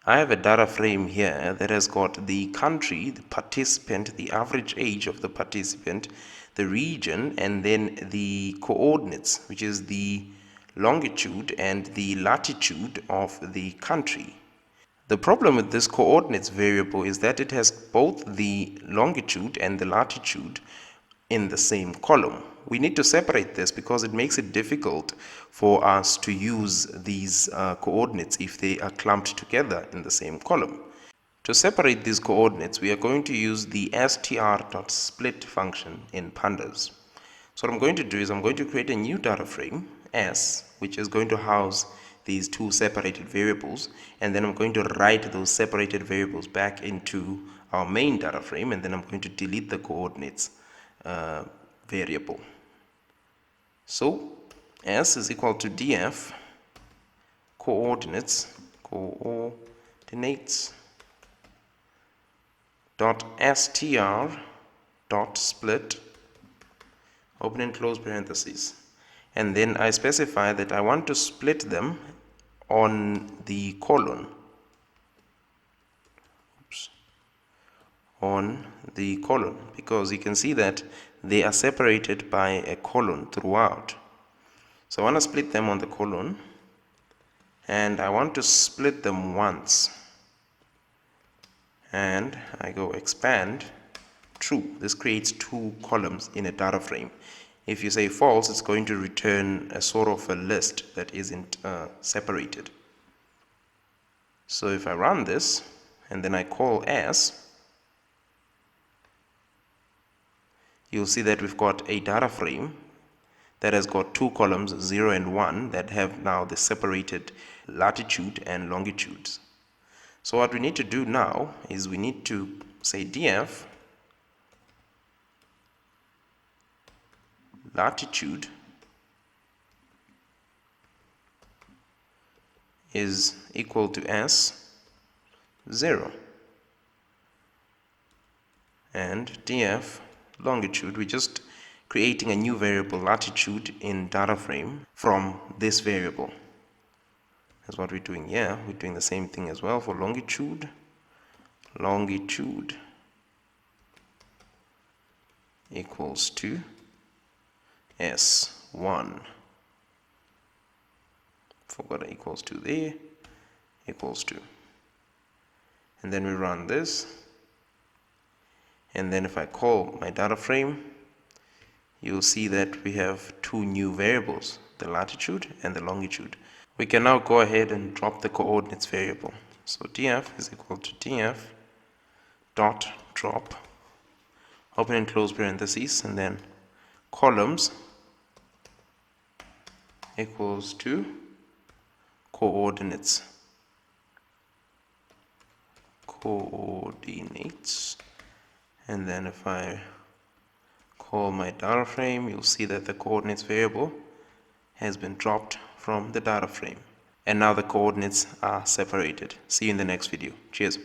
I have a data frame here that has got the country, the participant, the average age of the participant, the region, and then the coordinates, which is the longitude and the latitude of the country. The problem with this coordinates variable is that it has both the longitude and the latitude in the same column. We need to separate this because it makes it difficult for us to use these coordinates if they are clumped together in the same column. To separate these coordinates, we are going to use the str.split function in Pandas. So what I'm going to do is I'm going to create a new data frame, S, which is going to house these two separated variables, and then I'm going to write those separated variables back into our main data frame, and then I'm going to delete the coordinates variable. So S is equal to df coordinates dot str dot split, open and close parentheses, and then I specify that I want to split them on the colon. On the colon, because you can see that they are separated by a colon throughout. So I want to split them on the colon, and I want to split them once, and I go expand true. This creates two columns in a data frame. If you say false, it's going to return a sort of a list that isn't separated. So if I run this and then I call S, you'll see that we've got a data frame that has got two columns, 0 and 1, that have now the separated latitude and longitudes. So what we need to do now is we need to say df latitude is equal to S 0, and df longitude, we're just creating a new variable latitude in data frame from this variable. That's what we're doing here. We're doing the same thing as well for longitude. Longitude equals to S1. Forgot equals to there, equals to. And then we run this. And then if I call my data frame, you'll see that we have two new variables, the latitude and the longitude. We can now go ahead and drop the coordinates variable. So df is equal to df dot drop, open and close parentheses, and then columns equals to coordinates. And then if I call my data frame, you'll see that the coordinates variable has been dropped from the data frame, and now the coordinates are separated. See you in the next video. Cheers.